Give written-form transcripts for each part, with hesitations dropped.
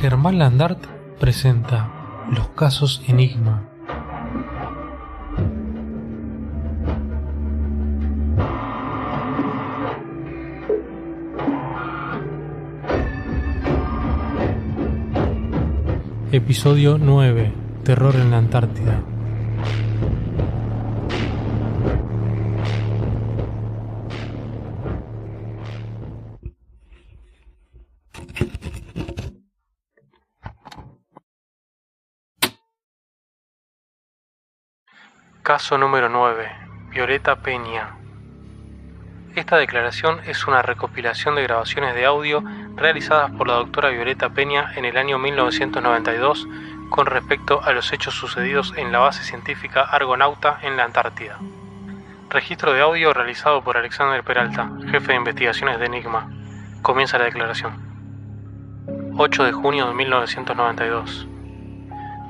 Germán Landart presenta Los casos Enigma. Episodio 9. Terror en la Antártida. Caso número 9. Violeta Peña. Esta declaración es una recopilación de grabaciones de audio realizadas por la doctora Violeta Peña en el año 1992 con respecto a los hechos sucedidos en la base científica Argonauta en la Antártida. Registro de audio realizado por Alexander Peralta, jefe de investigaciones de Enigma. Comienza la declaración. 8 de junio de 1992.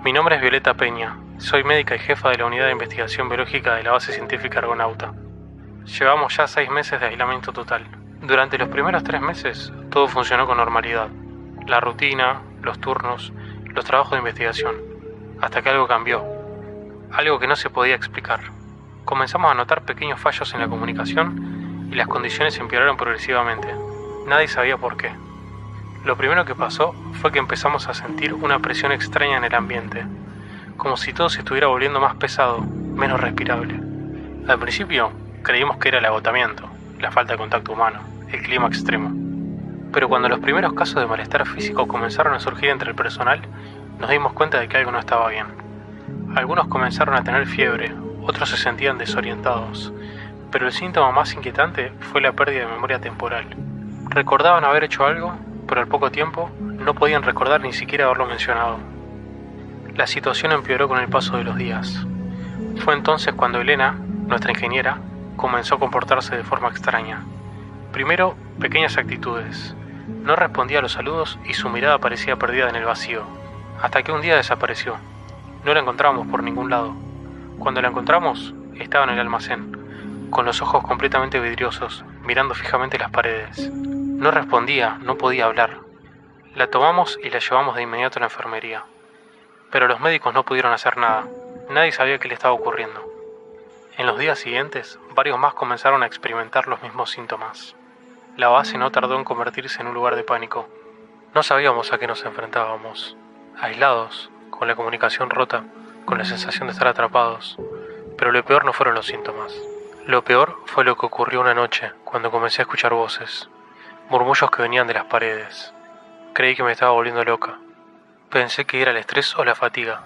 Mi nombre es Violeta Peña. Soy médica y jefa de la Unidad de Investigación Biológica de la Base Científica Argonauta. Llevamos ya 6 meses de aislamiento total. Durante los primeros 3 meses, todo funcionó con normalidad. La rutina, los turnos, los trabajos de investigación. Hasta que algo cambió. Algo que no se podía explicar. Comenzamos a notar pequeños fallos en la comunicación y las condiciones empeoraron progresivamente. Nadie sabía por qué. Lo primero que pasó fue que empezamos a sentir una presión extraña en el ambiente. Como si todo se estuviera volviendo más pesado, menos respirable. Al principio creímos que era el agotamiento, la falta de contacto humano, el clima extremo. Pero cuando los primeros casos de malestar físico comenzaron a surgir entre el personal, nos dimos cuenta de que algo no estaba bien. Algunos comenzaron a tener fiebre, otros se sentían desorientados, pero el síntoma más inquietante fue la pérdida de memoria temporal. Recordaban haber hecho algo, pero al poco tiempo no podían recordar ni siquiera haberlo mencionado. La situación empeoró con el paso de los días. Fue entonces cuando Elena, nuestra ingeniera, comenzó a comportarse de forma extraña. Primero, pequeñas actitudes. No respondía a los saludos y su mirada parecía perdida en el vacío. Hasta que un día desapareció. No la encontramos por ningún lado. Cuando la encontramos, estaba en el almacén, con los ojos completamente vidriosos, mirando fijamente las paredes. No respondía, no podía hablar. La tomamos y la llevamos de inmediato a la enfermería. Pero los médicos no pudieron hacer nada. Nadie sabía qué le estaba ocurriendo. En los días siguientes, varios más comenzaron a experimentar los mismos síntomas. La base no tardó en convertirse en un lugar de pánico. No sabíamos a qué nos enfrentábamos. Aislados, con la comunicación rota, con la sensación de estar atrapados. Pero lo peor no fueron los síntomas. Lo peor fue lo que ocurrió una noche, cuando comencé a escuchar voces. Murmullos que venían de las paredes. Creí que me estaba volviendo loca. Pensé que era el estrés o la fatiga,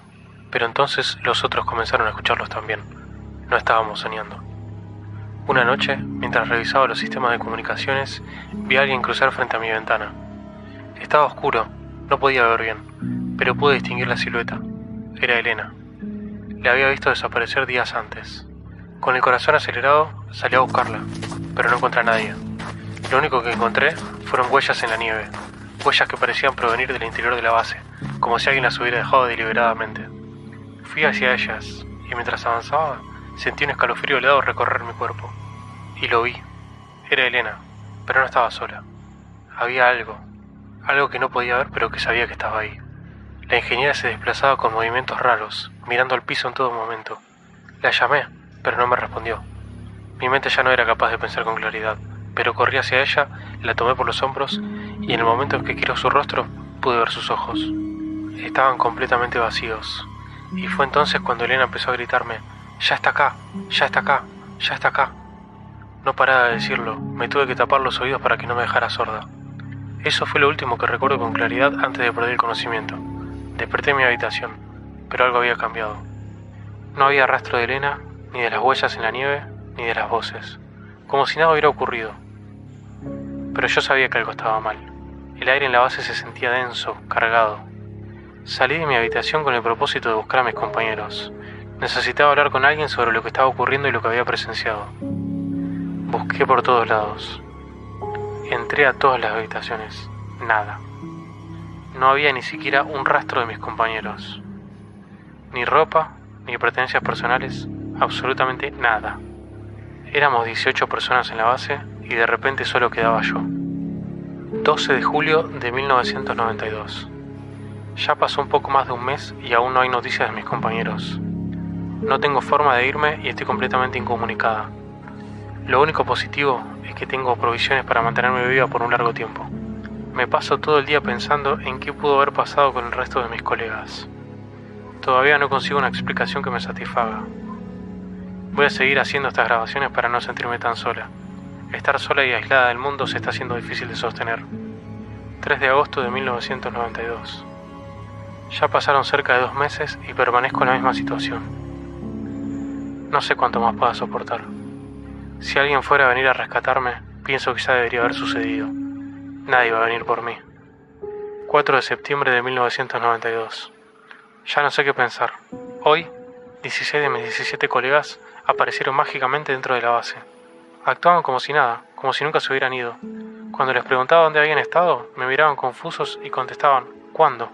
pero entonces los otros comenzaron a escucharlos también. No estábamos soñando. Una noche, mientras revisaba los sistemas de comunicaciones, vi a alguien cruzar frente a mi ventana. Estaba oscuro, no podía ver bien, pero pude distinguir la silueta. Era Elena. La había visto desaparecer días antes. Con el corazón acelerado, salí a buscarla, pero no encontré a nadie. Lo único que encontré fueron huellas en la nieve. Huellas que parecían provenir del interior de la base, como si alguien las hubiera dejado deliberadamente. Fui hacia ellas, y mientras avanzaba, sentí un escalofrío helado recorrer mi cuerpo. Y lo vi. Era Elena, pero no estaba sola. Había algo que no podía ver, pero que sabía que estaba ahí. La ingeniera se desplazaba con movimientos raros, mirando al piso en todo momento. La llamé, pero no me respondió. Mi mente ya no era capaz de pensar con claridad, pero corrí hacia ella, la tomé por los hombros, y en el momento en que giró su rostro, pude ver sus ojos. Estaban completamente vacíos, y fue entonces cuando Elena empezó a gritarme: «¡Ya está acá! ¡Ya está acá! ¡Ya está acá!». No paraba de decirlo, me tuve que tapar los oídos para que no me dejara sorda. Eso fue lo último que recuerdo con claridad antes de perder el conocimiento. Desperté en mi habitación, pero algo había cambiado. No había rastro de Elena, ni de las huellas en la nieve, ni de las voces. Como si nada hubiera ocurrido. Pero yo sabía que algo estaba mal. El aire en la base se sentía denso, cargado. Salí de mi habitación con el propósito de buscar a mis compañeros. Necesitaba hablar con alguien sobre lo que estaba ocurriendo y lo que había presenciado. Busqué por todos lados. Entré a todas las habitaciones. Nada. No había ni siquiera un rastro de mis compañeros. Ni ropa, ni pertenencias personales, absolutamente nada. Éramos 18 personas en la base y de repente solo quedaba yo. 12 de julio de 1992. Ya pasó un poco más de un mes y aún no hay noticias de mis compañeros. No tengo forma de irme y estoy completamente incomunicada. Lo único positivo es que tengo provisiones para mantenerme viva por un largo tiempo. Me paso todo el día pensando en qué pudo haber pasado con el resto de mis colegas. Todavía no consigo una explicación que me satisfaga. Voy a seguir haciendo estas grabaciones para no sentirme tan sola. Estar sola y aislada del mundo se está haciendo difícil de sostener. 3 de agosto de 1992. Ya pasaron cerca de 2 meses y permanezco en la misma situación. No sé cuánto más pueda soportar. Si alguien fuera a venir a rescatarme, pienso que ya debería haber sucedido. Nadie va a venir por mí. 4 de septiembre de 1992. Ya no sé qué pensar. Hoy, 16 de mis 17 colegas aparecieron mágicamente dentro de la base. Actuaban como si nada, como si nunca se hubieran ido. Cuando les preguntaba dónde habían estado, me miraban confusos y contestaban, ¿cuándo?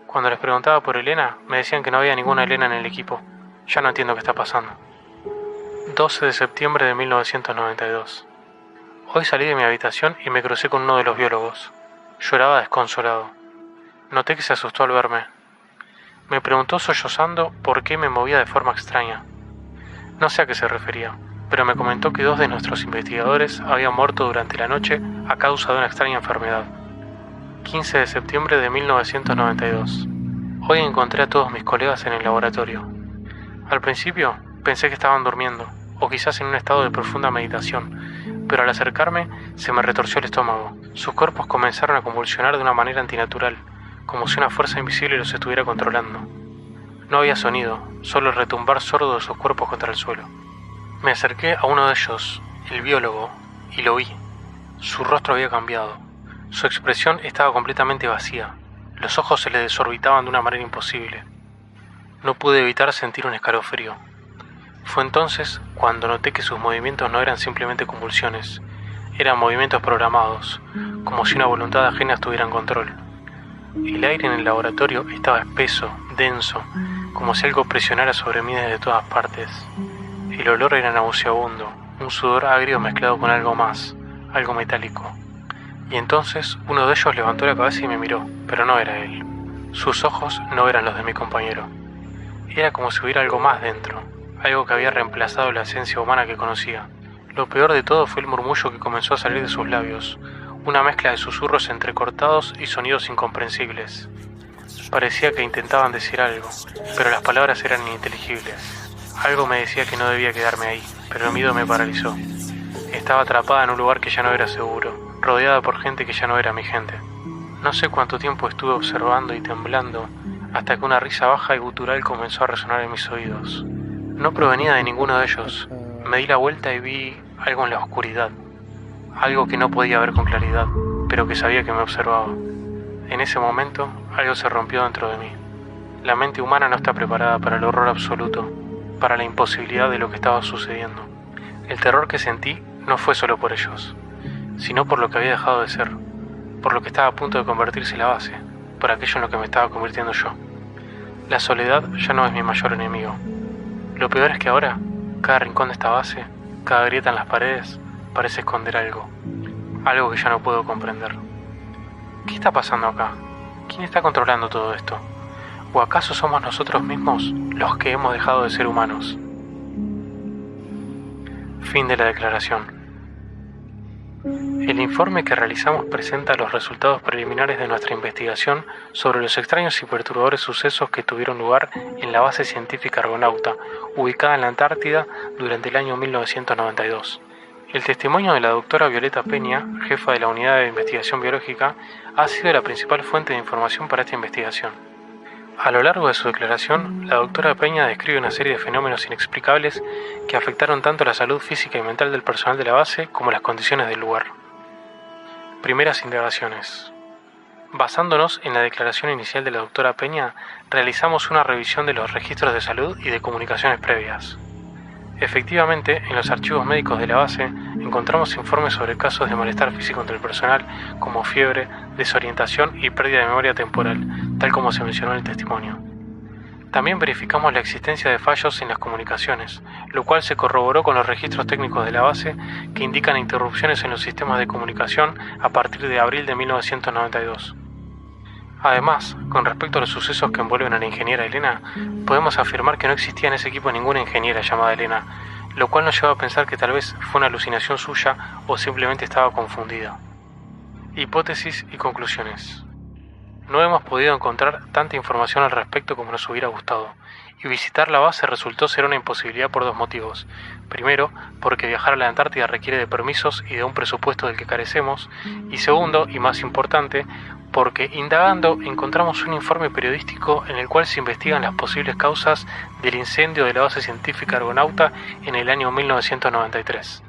Cuando les preguntaba por Elena, me decían que no había ninguna Elena en el equipo. Ya no entiendo qué está pasando. 12 de septiembre de 1992. Hoy salí de mi habitación y me crucé con uno de los biólogos. Lloraba desconsolado. Noté que se asustó al verme. Me preguntó sollozando por qué me movía de forma extraña. No sé a qué se refería, pero me comentó que 2 de nuestros investigadores habían muerto durante la noche a causa de una extraña enfermedad. 15 de septiembre de 1992. Hoy encontré a todos mis colegas en el laboratorio. Al principio pensé que estaban durmiendo, o quizás en un estado de profunda meditación, pero al acercarme se me retorció el estómago. Sus cuerpos comenzaron a convulsionar de una manera antinatural, como si una fuerza invisible los estuviera controlando. No había sonido, solo el retumbar sordo de sus cuerpos contra el suelo. Me acerqué a uno de ellos, el biólogo, y lo vi. Su rostro había cambiado. Su expresión estaba completamente vacía. Los ojos se le desorbitaban de una manera imposible. No pude evitar sentir un escalofrío. Fue entonces cuando noté que sus movimientos no eran simplemente convulsiones, eran movimientos programados, como si una voluntad ajena estuviera en control. El aire en el laboratorio estaba espeso, denso, como si algo presionara sobre mí desde todas partes. El olor era nauseabundo, un sudor agrio mezclado con algo más, algo metálico. Y entonces uno de ellos levantó la cabeza y me miró, pero no era él. Sus ojos no eran los de mi compañero. Era como si hubiera algo más dentro, algo que había reemplazado la esencia humana que conocía. Lo peor de todo fue el murmullo que comenzó a salir de sus labios, una mezcla de susurros entrecortados y sonidos incomprensibles. Parecía que intentaban decir algo, pero las palabras eran ininteligibles. Algo me decía que no debía quedarme ahí, pero el miedo me paralizó. Estaba atrapada en un lugar que ya no era seguro, rodeada por gente que ya no era mi gente. No sé cuánto tiempo estuve observando y temblando, hasta que una risa baja y gutural comenzó a resonar en mis oídos. No provenía de ninguno de ellos. Me di la vuelta y vi algo en la oscuridad. Algo que no podía ver con claridad, pero que sabía que me observaba. En ese momento, algo se rompió dentro de mí. La mente humana no está preparada para el horror absoluto, para la imposibilidad de lo que estaba sucediendo. El terror que sentí no fue solo por ellos, sino por lo que había dejado de ser, por lo que estaba a punto de convertirse en la base, por aquello en lo que me estaba convirtiendo yo. La soledad ya no es mi mayor enemigo. Lo peor es que ahora, cada rincón de esta base, cada grieta en las paredes, parece esconder algo, algo que ya no puedo comprender. ¿Qué está pasando acá? ¿Quién está controlando todo esto? ¿O acaso somos nosotros mismos los que hemos dejado de ser humanos? Fin de la declaración. El informe que realizamos presenta los resultados preliminares de nuestra investigación sobre los extraños y perturbadores sucesos que tuvieron lugar en la base científica Argonauta, ubicada en la Antártida durante el año 1992. El testimonio de la doctora Violeta Peña, jefa de la Unidad de Investigación Biológica, ha sido la principal fuente de información para esta investigación. A lo largo de su declaración, la doctora Peña describe una serie de fenómenos inexplicables que afectaron tanto la salud física y mental del personal de la base como las condiciones del lugar. Primeras indagaciones. Basándonos en la declaración inicial de la doctora Peña, realizamos una revisión de los registros de salud y de comunicaciones previas. Efectivamente, en los archivos médicos de la base encontramos informes sobre casos de malestar físico entre el personal, como fiebre, desorientación y pérdida de memoria temporal, tal como se mencionó en el testimonio. También verificamos la existencia de fallos en las comunicaciones, lo cual se corroboró con los registros técnicos de la base que indican interrupciones en los sistemas de comunicación a partir de abril de 1992. Además, con respecto a los sucesos que envuelven a la ingeniera Elena, podemos afirmar que no existía en ese equipo ninguna ingeniera llamada Elena, lo cual nos lleva a pensar que tal vez fue una alucinación suya o simplemente estaba confundida. Hipótesis y conclusiones. No hemos podido encontrar tanta información al respecto como nos hubiera gustado, y visitar la base resultó ser una imposibilidad por dos motivos. Primero, porque viajar a la Antártida requiere de permisos y de un presupuesto del que carecemos, y segundo, y más importante, porque indagando encontramos un informe periodístico en el cual se investigan las posibles causas del incendio de la base científica Argonauta en el año 1993.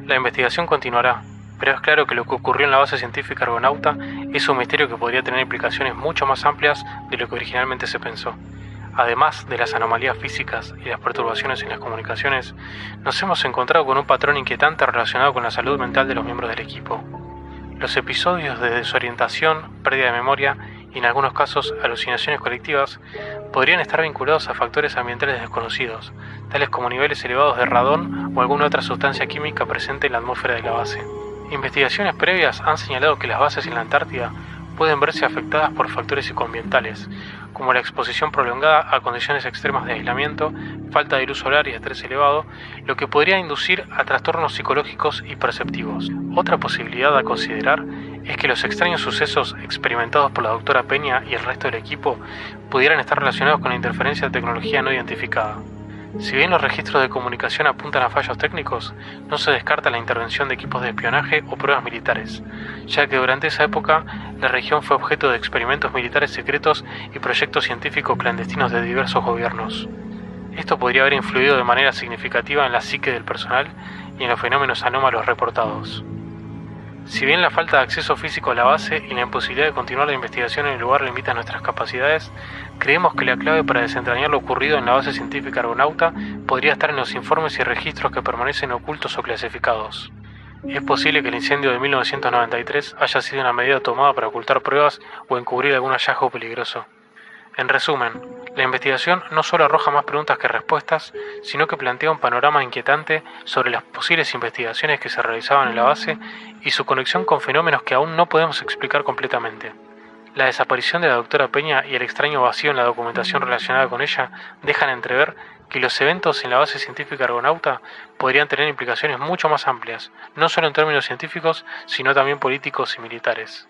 La investigación continuará, pero es claro que lo que ocurrió en la base científica Argonauta es un misterio que podría tener implicaciones mucho más amplias de lo que originalmente se pensó. Además de las anomalías físicas y las perturbaciones en las comunicaciones, nos hemos encontrado con un patrón inquietante relacionado con la salud mental de los miembros del equipo. Los episodios de desorientación, pérdida de memoria y en algunos casos alucinaciones colectivas podrían estar vinculados a factores ambientales desconocidos, tales como niveles elevados de radón o alguna otra sustancia química presente en la atmósfera de la base. Investigaciones previas han señalado que las bases en la Antártida pueden verse afectadas por factores psicoambientales, como la exposición prolongada a condiciones extremas de aislamiento, falta de luz solar y estrés elevado, lo que podría inducir a trastornos psicológicos y perceptivos. Otra posibilidad a considerar es que los extraños sucesos experimentados por la doctora Peña y el resto del equipo pudieran estar relacionados con la interferencia de tecnología no identificada. Si bien los registros de comunicación apuntan a fallos técnicos, no se descarta la intervención de equipos de espionaje o pruebas militares, ya que durante esa época la región fue objeto de experimentos militares secretos y proyectos científicos clandestinos de diversos gobiernos. Esto podría haber influido de manera significativa en la psique del personal y en los fenómenos anómalos reportados. Si bien la falta de acceso físico a la base y la imposibilidad de continuar la investigación en el lugar limitan nuestras capacidades, creemos que la clave para desentrañar lo ocurrido en la base científica Argonauta podría estar en los informes y registros que permanecen ocultos o clasificados. Es posible que el incendio de 1993 haya sido una medida tomada para ocultar pruebas o encubrir algún hallazgo peligroso. En resumen, la investigación no solo arroja más preguntas que respuestas, sino que plantea un panorama inquietante sobre las posibles investigaciones que se realizaban en la base y su conexión con fenómenos que aún no podemos explicar completamente. La desaparición de la doctora Peña y el extraño vacío en la documentación relacionada con ella dejan entrever que los eventos en la base científica Argonauta podrían tener implicaciones mucho más amplias, no solo en términos científicos, sino también políticos y militares.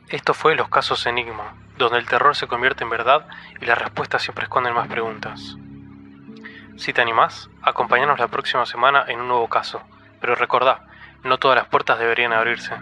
Esto fue Los Casos Enigma, donde el terror se convierte en verdad y las respuestas siempre esconden más preguntas. Si te animás, acompáñanos la próxima semana en un nuevo caso, pero recordá, no todas las puertas deberían abrirse.